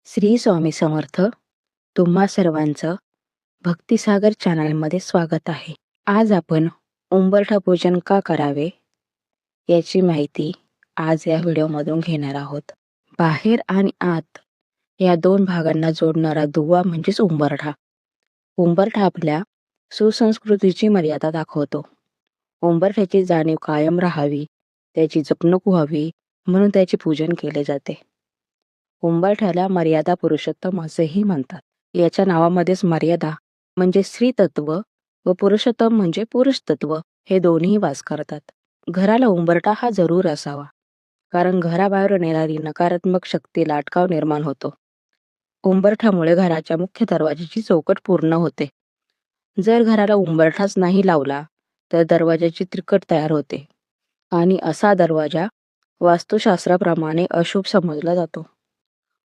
श्री स्वामी समर्थ. तुम्हा सर्वांचं भक्तिसागर चॅनलमध्ये स्वागत आहे. आज आपण उंबरठा पूजन का करावे याची माहिती आज या व्हिडिओमधून घेणार आहोत. बाहेर आणि आत या दोन भागांना जोडणारा दुवा म्हणजेच उंबरठा. उंबरठा आपल्या सुसंस्कृतीची मर्यादा दाखवतो. उंबरठ्याची जाणीव कायम राहावी, त्याची जपणूक व्हावी म्हणून त्याचे पूजन केले जाते. उंबरठ्याला मर्यादा पुरुषोत्तम असेही म्हणतात. याच्या नावामध्येच मर्यादा म्हणजे स्त्री तत्व व पुरुषोत्तम म्हणजे पुरुष तत्व हे दोन्ही वास करतात. घराला उंबरठा हा जरूर असावा, कारण घराबाहेरून येणारी नकारात्मक शक्तीला अटकाव निर्माण होतो. उंबरठ्यामुळे घराच्या मुख्य दरवाजाची चौकट पूर्ण होते. जर घराला उंबरठाच नाही लावला तर दरवाजाची त्रिकट तयार होते आणि असा दरवाजा वास्तुशास्त्राप्रमाणे अशुभ समजला जातो.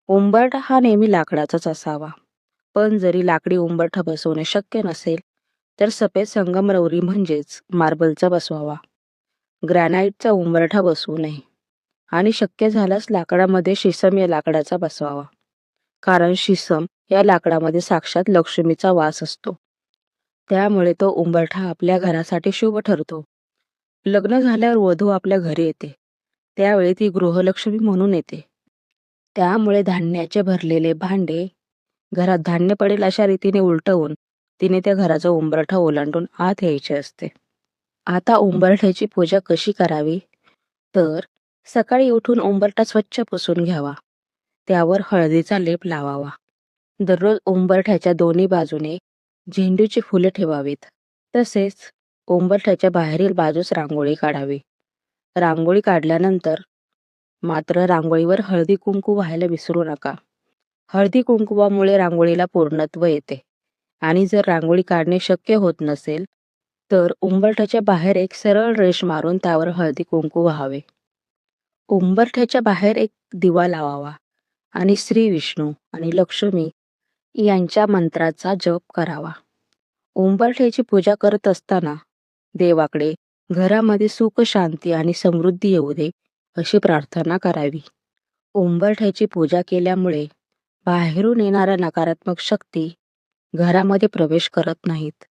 उंबरठा हा नेहमी लाकडाचाच असावा, पण जरी लाकडी उंबरठा बसवणे शक्य नसेल तर सफेद संगमरवरी म्हणजेच मार्बलचा बसवावा. ग्रॅनाइटचा उंबरठा बसवू नये आणि शक्य झाल्यास लाकडामध्ये शिसम या लाकडाचा बसवावा, कारण शिसम या लाकडामध्ये साक्षात लक्ष्मीचा वास असतो. त्यामुळे तो उंबरठा आपल्या घरासाठी शुभ ठरतो. लग्न झाल्यावर वधू आपल्या घरी येते, त्यावेळी ती गृहलक्ष्मी म्हणून येते. त्यामुळे धान्याचे भरलेले भांडे घरात धान्य पडेल अशा रीतीने उलटवून तिने त्या घराचा उंबरठा ओलांडून आत यायचे असते. आता उंबरठ्याची पूजा कशी करावी तर सकाळी उठून उंबरठा स्वच्छ पुसून घ्यावा, त्यावर हळदीचा लेप लावावा. दररोज उंबरठ्याच्या दोन्ही बाजूने झेंडूची फुले ठेवावीत. तसेच उंबरठ्याच्या बाहेरील बाजूस रांगोळी काढावी. रांगोळी काढल्यानंतर मात्र रांगोळीवर हळदी कुंकू व्हायला विसरू नका. हळदी कुंकवामुळे रांगोळीला पूर्णत्व येते. आणि जर रांगोळी काढणे शक्य होत नसेल तर उंबरठ्याच्या बाहेर एक सरळ रेष मारून त्यावर हळदी कुंकू व्हावे. उंबरठ्याच्या बाहेर एक दिवा लावावा आणि श्री विष्णू आणि लक्ष्मी यांच्या मंत्राचा जप करावा. उंबरठ्याची पूजा करत असताना देवाकडे घरामध्ये सुख, शांती आणि समृद्धी येऊ दे अशी प्रार्थना करावी. उंबरठ्याची पूजा केल्यामुळे बाहेरून येणाऱ्या नकारात्मक शक्ती घरामध्ये प्रवेश करत नाहीत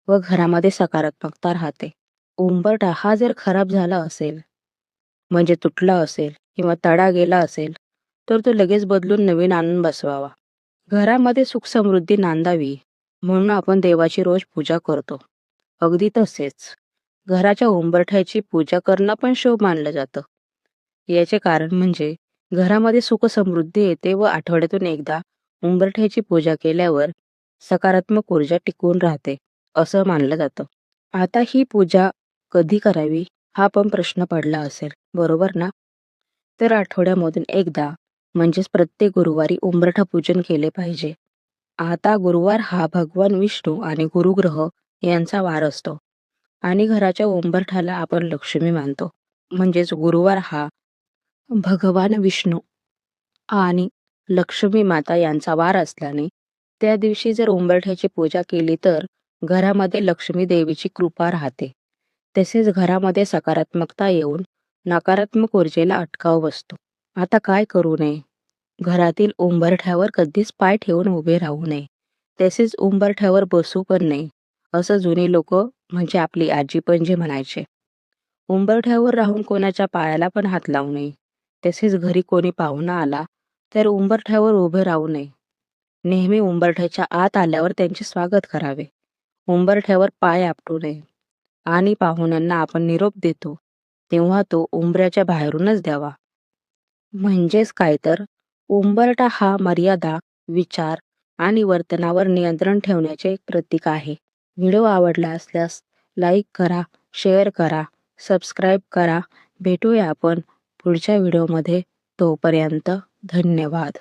व घरामध्ये सकारात्मकता राहते. उंबरठा हा जर खराब झाला असेल, म्हणजे तुटला असेल किंवा तडा गेला असेल तर तो लगेच बदलून नवीन आणून बसवावा. घरामध्ये सुख समृद्धी नांदावी म्हणून आपण देवाची रोज पूजा करतो. अगदी तसेच घराच्या उंबरठ्याची पूजा करणं पण शुभ मानलं जातं. याचे कारण म्हणजे घरामध्ये सुख समृद्धी येते व आठवड्यातून एकदा उंबरठ्याची पूजा केल्यावर सकारात्मक ऊर्जा टिकून राहते असं मानलं जातं. आता ही पूजा कधी करावी हा पण प्रश्न पडला असेल, बरोबर ना? तर आठवड्यामधून एकदा म्हणजेच प्रत्येक गुरुवारी उंबरठा पूजन केले पाहिजे. आता गुरुवार हा भगवान विष्णू आणि गुरुग्रह यांचा वार असतो आणि घराच्या उंबरठ्याला आपण लक्ष्मी मानतो. म्हणजेच गुरुवार हा भगवान विष्णू आणि लक्ष्मी माता यांचा वार असल्याने त्या दिवशी जर उंबरठ्याची पूजा केली तर घरामध्ये लक्ष्मी देवीची कृपा राहते. तसेच घरामध्ये सकारात्मकता येऊन नकारात्मक ऊर्जेला अटकाव बसतो. आता काय करू नये? घरातील उंबरठ्यावर कधीच पाय ठेवून उभे राहू नये. तसेच उंबरठ्यावर बसू पण नाही असं जुनी लोक म्हणजे आपली आजी पण जे म्हणायचे. उंबरठ्यावर राहून कोणाच्या पायाला पण हात लावू नये. तसेच घरी कोणी पाहुणा आला तर उंबरठ्यावर उभे राहू नये. नेहमी उंबरठ्याच्या आत आल्यावर त्यांचे स्वागत करावे. उंबरठ्यावर पाय आपटू नये आणि पाहुण्यांना आपण निरोप देतो तेव्हा तो उंबऱ्याच्या बाहेरूनच द्यावा. म्हणजेच काय तर उंबरठा हा मर्यादा, विचार आणि वर्तनावर नियंत्रण ठेवण्याचे एक प्रतीक आहे. व्हिडिओ आवडला असल्यास लाईक करा, शेअर करा, सबस्क्राईब करा. भेटूया आपण पुढच्या व्हिडिओमध्ये. तोपर्यंत धन्यवाद.